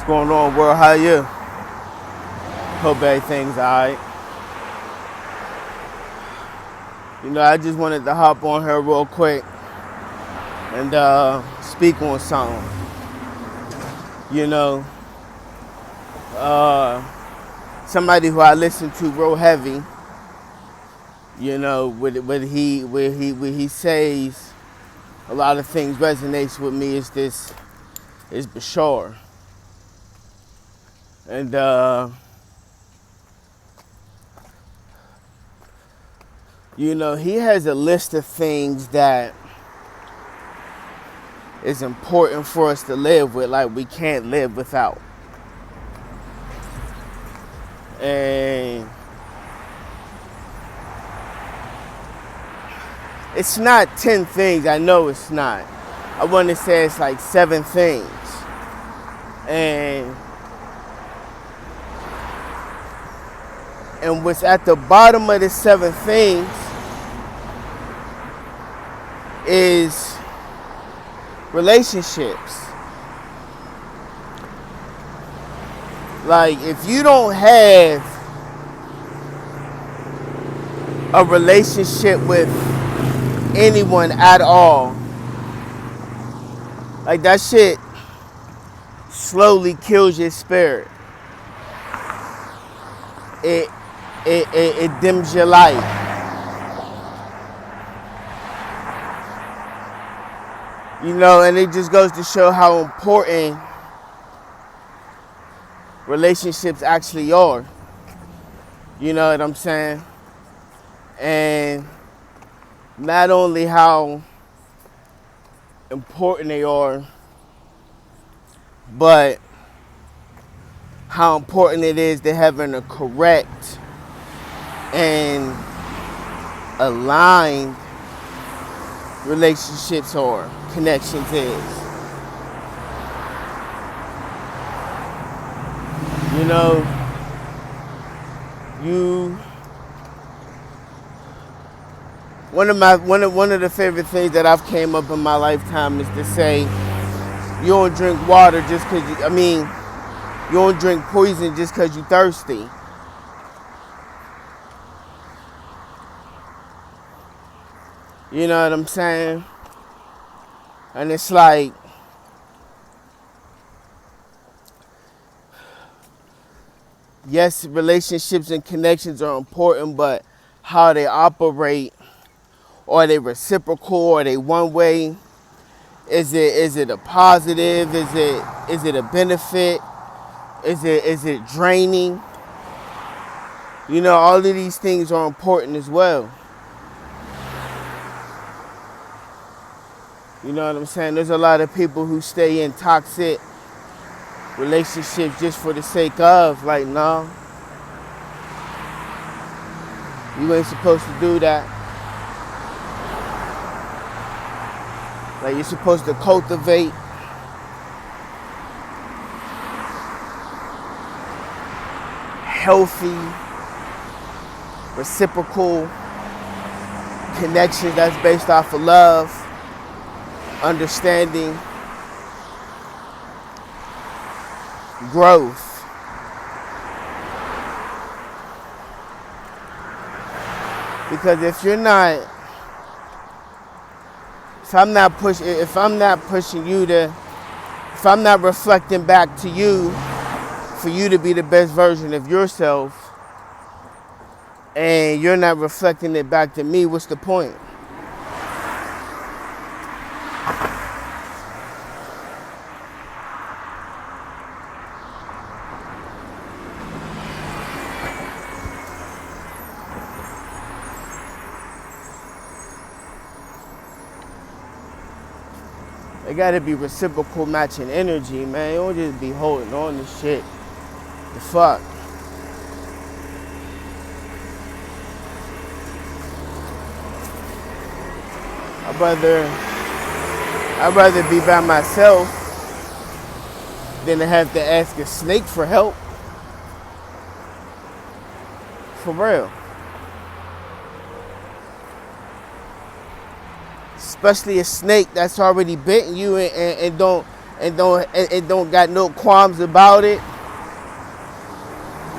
What's going on, world? How you? Hope everything's alright. You know, I just wanted to hop on here real quick and speak on something. You know, somebody who I listen to real heavy. You know, where he says a lot of things resonates with me is Bashar. And you know, he has a list of things that is important for us to live with, like we can't live without. And it's not 10 things, I know it's not. I want to say it's like 7 things. And what's at the bottom of the 7 things is relationships. Like, if you don't have a relationship with anyone at all, like, that shit slowly kills your spirit. It dims your light. You know, and it just goes to show how important relationships actually are. You know what I'm saying? And not only how important they are, but how important it is to having a correct and aligned relationships or connections is. You know, one of the favorite things that I've came up in my lifetime is to say, you don't drink water just because you don't drink poison just because you're thirsty. You know what I'm saying? And it's like, yes, relationships and connections are important, but how they operate, are they reciprocal, are they one way? Is it a positive? Is it a benefit? Is it draining? You know, all of these things are important as well. You know what I'm saying? There's a lot of people who stay in toxic relationships just for the sake of, like, no, you ain't supposed to do that. Like, you're supposed to cultivate healthy, reciprocal connections that's based off of love, understanding, growth. Because if I'm not reflecting back to you for you to be the best version of yourself, and you're not reflecting it back to me, what's the point? It gotta be reciprocal matching energy, man. You don't just be holding on to shit. The fuck? I'd rather be by myself than to have to ask a snake for help. For real. Especially a snake that's already bitten you and don't and don't got no qualms about it.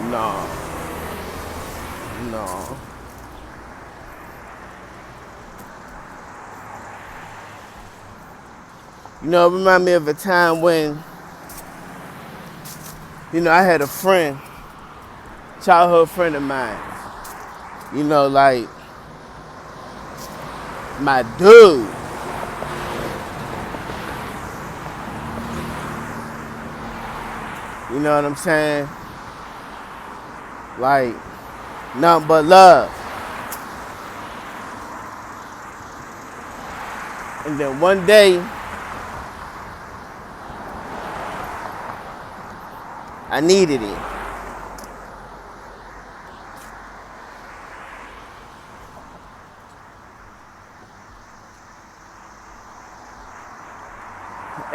No, no. You know, it remind me of a time when, you know, I had a friend, childhood friend of mine. You know, like my dude. You know what I'm saying? Like, nothing but love. And then one day, I needed it.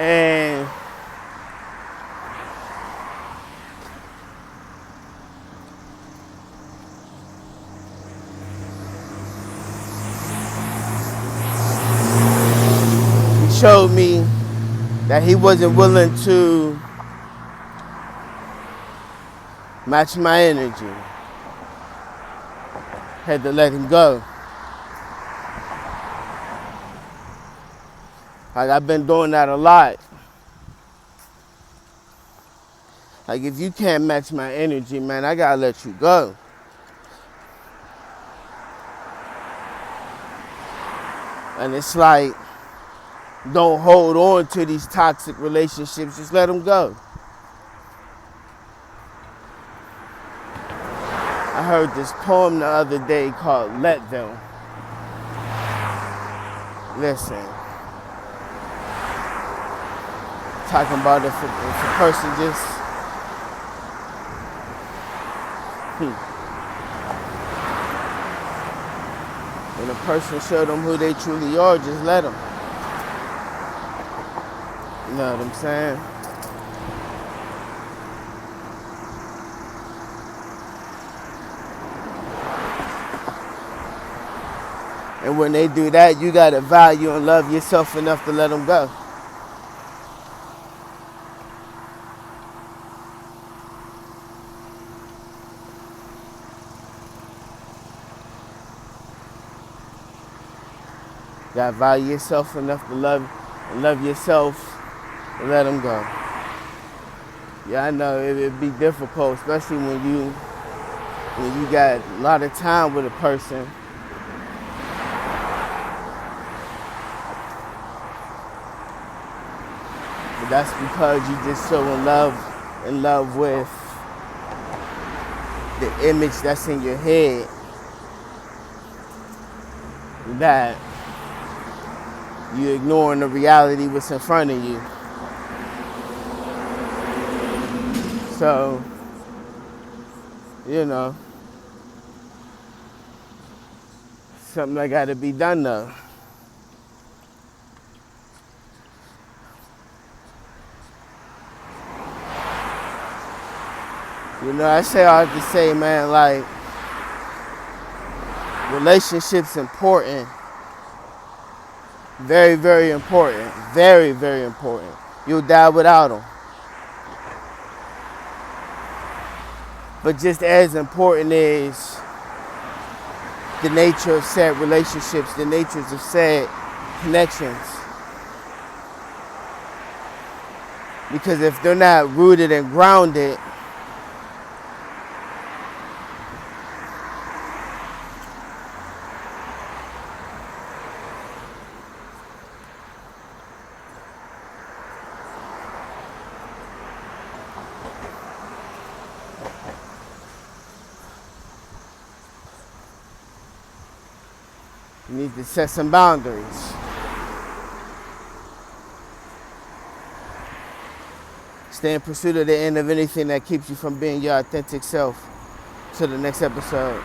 And he showed me that he wasn't willing to match my energy. Had to let him go. Like, I've been doing that a lot. Like, if you can't match my energy, man, I gotta let you go. And it's like, don't hold on to these toxic relationships, just let them go. I heard this poem the other day called Let Them. Listen, talking about if a person just when a person show them who they truly are, just let them. You know what I'm saying? And when they do that, you gotta value and love yourself enough to let them go. You gotta value yourself enough to love yourself and let them go. Yeah, I know it'd be difficult, especially when you got a lot of time with a person. But that's because you just so in love with the image that's in your head that you're ignoring the reality what's in front of you. So, you know, something that gotta be done though. You know, I have to say, man, like, relationships important. Very, very important. Very, very important. You'll die without them. But just as important is the nature of said relationships, the natures of said connections. Because if they're not rooted and grounded, you need to set some boundaries. Stay in pursuit of the end of anything that keeps you from being your authentic self. Till the next episode.